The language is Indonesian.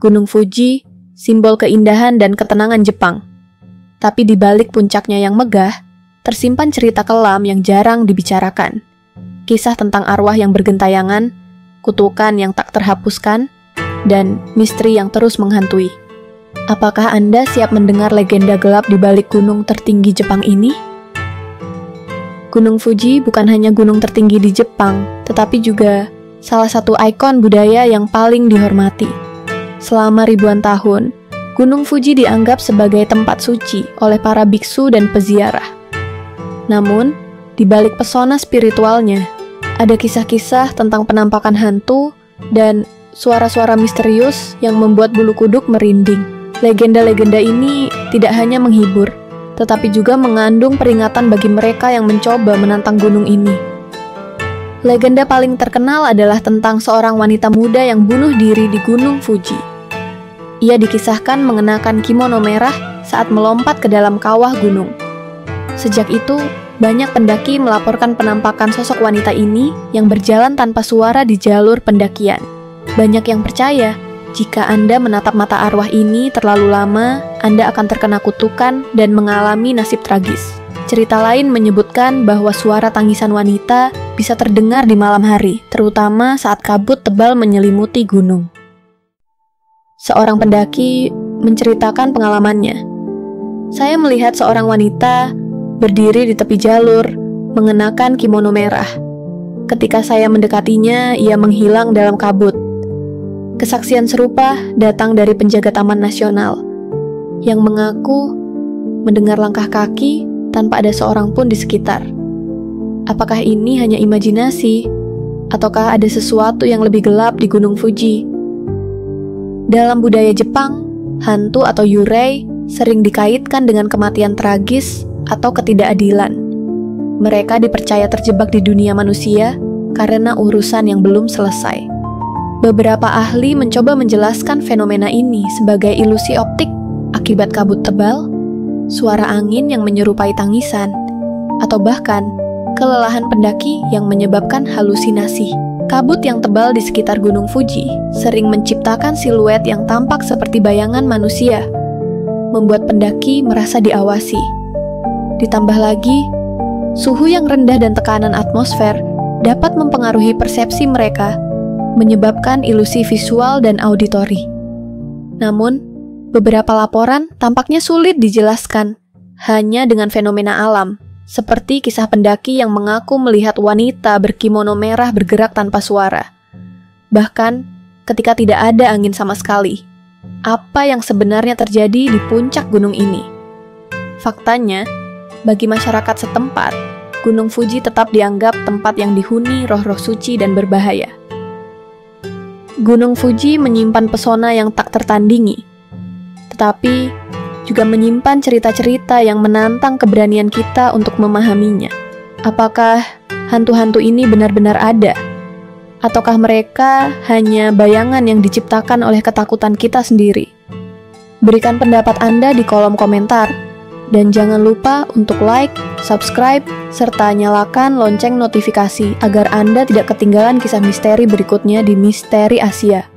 Gunung Fuji, simbol keindahan dan ketenangan Jepang. Tapi di balik puncaknya yang megah, tersimpan cerita kelam yang jarang dibicarakan. Kisah tentang arwah yang bergentayangan, kutukan yang tak terhapuskan, dan misteri yang terus menghantui. Apakah Anda siap mendengar legenda gelap di balik gunung tertinggi Jepang ini? Gunung Fuji bukan hanya gunung tertinggi di Jepang, tetapi juga salah satu ikon budaya yang paling dihormati. Selama ribuan tahun, Gunung Fuji dianggap sebagai tempat suci oleh para biksu dan peziarah. Namun, di balik pesona spiritualnya, ada kisah-kisah tentang penampakan hantu dan suara-suara misterius yang membuat bulu kuduk merinding. Legenda-legenda ini tidak hanya menghibur, tetapi juga mengandung peringatan bagi mereka yang mencoba menantang gunung ini. Legenda paling terkenal adalah tentang seorang wanita muda yang bunuh diri di Gunung Fuji. Ia dikisahkan mengenakan kimono merah saat melompat ke dalam kawah gunung. Sejak itu, banyak pendaki melaporkan penampakan sosok wanita ini yang berjalan tanpa suara di jalur pendakian. Banyak yang percaya, jika Anda menatap mata arwah ini terlalu lama, Anda akan terkena kutukan dan mengalami nasib tragis. Cerita lain menyebutkan bahwa suara tangisan wanita bisa terdengar di malam hari, terutama saat kabut tebal menyelimuti gunung. Seorang pendaki menceritakan pengalamannya. Saya melihat seorang wanita berdiri di tepi jalur, mengenakan kimono merah. Ketika saya mendekatinya, ia menghilang dalam kabut. Kesaksian serupa datang dari penjaga Taman Nasional, yang mengaku mendengar langkah kaki tanpa ada seorang pun di sekitar. Apakah ini hanya imajinasi, ataukah ada sesuatu yang lebih gelap di Gunung Fuji? Dalam budaya Jepang, hantu atau yurei sering dikaitkan dengan kematian tragis atau ketidakadilan. Mereka dipercaya terjebak di dunia manusia karena urusan yang belum selesai. Beberapa ahli mencoba menjelaskan fenomena ini sebagai ilusi optik akibat kabut tebal, suara angin yang menyerupai tangisan, atau bahkan kelelahan pendaki yang menyebabkan halusinasi. Kabut yang tebal di sekitar Gunung Fuji sering menciptakan siluet yang tampak seperti bayangan manusia, membuat pendaki merasa diawasi. Ditambah lagi, suhu yang rendah dan tekanan atmosfer dapat mempengaruhi persepsi mereka, menyebabkan ilusi visual dan auditori. Namun, beberapa laporan tampaknya sulit dijelaskan hanya dengan fenomena alam, seperti kisah pendaki yang mengaku melihat wanita berkimono merah bergerak tanpa suara. Bahkan, ketika tidak ada angin sama sekali, apa yang sebenarnya terjadi di puncak gunung ini? Faktanya, bagi masyarakat setempat, Gunung Fuji tetap dianggap tempat yang dihuni roh-roh suci dan berbahaya. Gunung Fuji menyimpan pesona yang tak tertandingi, tetapi juga menyimpan cerita-cerita yang menantang keberanian kita untuk memahaminya. Apakah hantu-hantu ini benar-benar ada? Ataukah mereka hanya bayangan yang diciptakan oleh ketakutan kita sendiri? Berikan pendapat Anda di kolom komentar. Dan jangan lupa untuk like, subscribe, serta nyalakan lonceng notifikasi agar Anda tidak ketinggalan kisah misteri berikutnya di Misteri Asia.